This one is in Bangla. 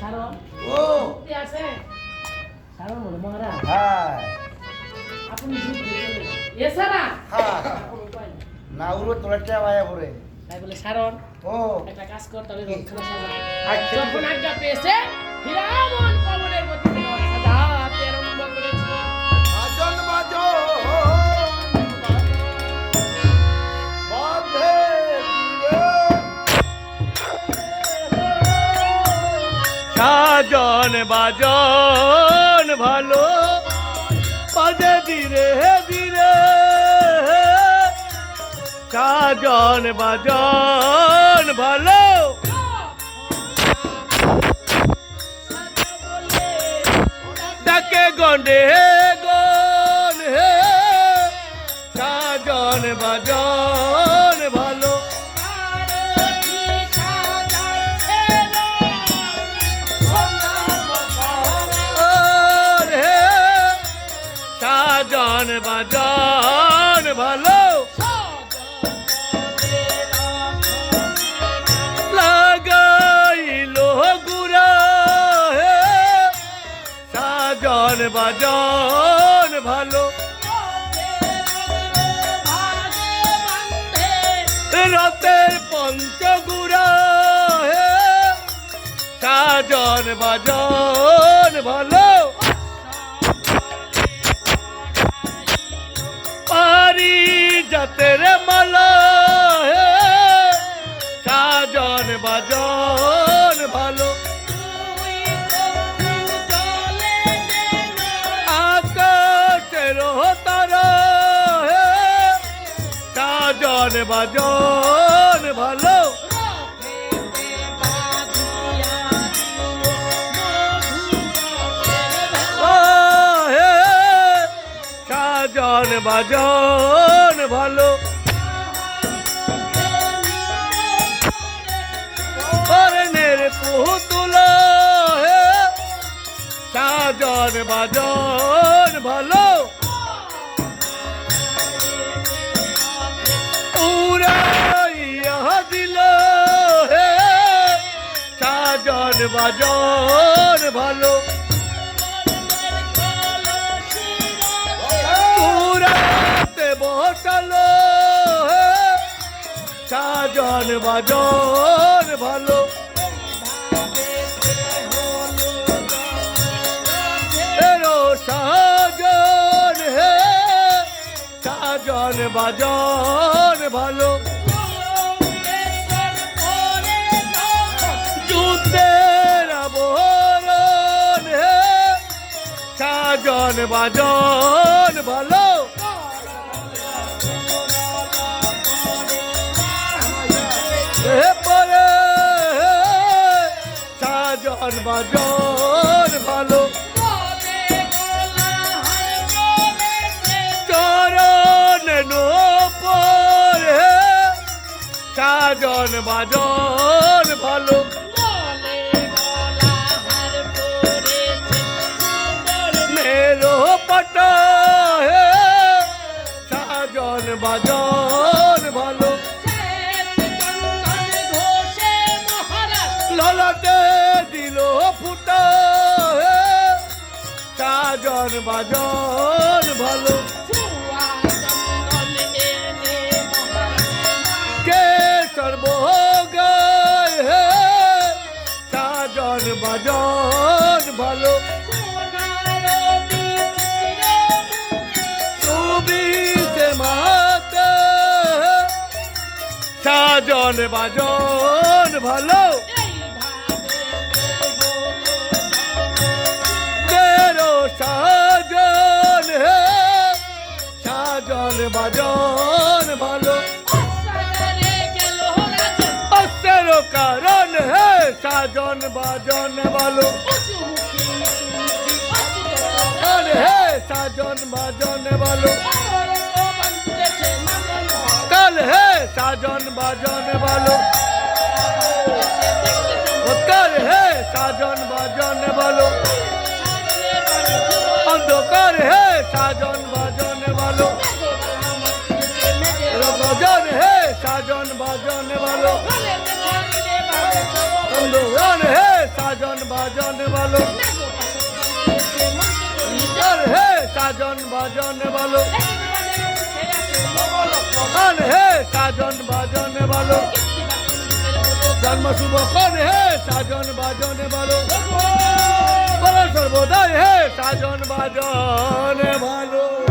সারণ ও যুক্তি আছে সারণ বলে মহারাজ হ্যাঁ আপনি যুক্তি এছাড়া হ্যাঁ কোনো উপায় নেই। না উড়ো তোলাটা ভাইয়া পড়ে তাই বলে সারণ ও একটা কাজ কর তাহলে রক্ষণা সাজা আচ্ছা, যখন আজ্ঞা পেয়েছে হিরামন পবনের গতি সাজাতে আরম্ভ করেছে বাজন বাজন বাঁধে দিলে সাজন বাজন ভালো বাজে ধীরে ধীরে সাজন বাজন ভালো ডাকে গন্ডে গন হে সাজন বাজন ভালো হে সাজন বাজন ভালো লাগাইলো গুড়া হে সাজন বাজন ভালো রতের পঞ্চগুড়া হে সাজন বাজন ভালো পারি জাতের মালা হে সাজন বাজন ভালো আকাশের তারা হে সাজন বাজন ভালো হে সাজন বাজন ভালো করনের পুতুলা হে সাজন বাজন ভালো উড়াইয়া দিল হে সাজন বাজন ভালো উড়াতে বসালো হে সাজন বাজন ভালো এরো সাজন হে সাজন বাজন ভালো যুদ্ধের আবরণ হে সাজন বাজন ভালো হে পরে সাজন বাজন ভালো চরণ নোপর হে সাজন বাজন ভালো মেরো পটা হে সাজন বাজন ভালো ললাটে দিল ফুটা হে সাজন বাজন ভালো কে সর্বগায় হে সাজন বাজন ভালো সুবিতে মাতে সাজন বাজন ভালো তেরো সাজন হে সাজন বাজন ভালো তেরো কারণ হে সাজন বাজন ভালো হে সাজন বাজন ভালো কাল হে সাজন বাজন ভালো কাল হে সাজন বাজন ভালো অন্ধকার হে সাজন বাজন ভালো রজন হে সাজন বাজন ভালো অন্ধকার হে সাজন বাজন বলো না গো পাশে বসে মনকে করি আর হে সাজন বাজন বলো একটু বাজে উঠে আসে বলো কখন হে সাজন বাজন বলো কীর্তি বাসন বুকের হলো জন্ম শুভ কখন হে সাজন বাজন বলো বলো সর্বদাই হে সাজন বাজন ভালো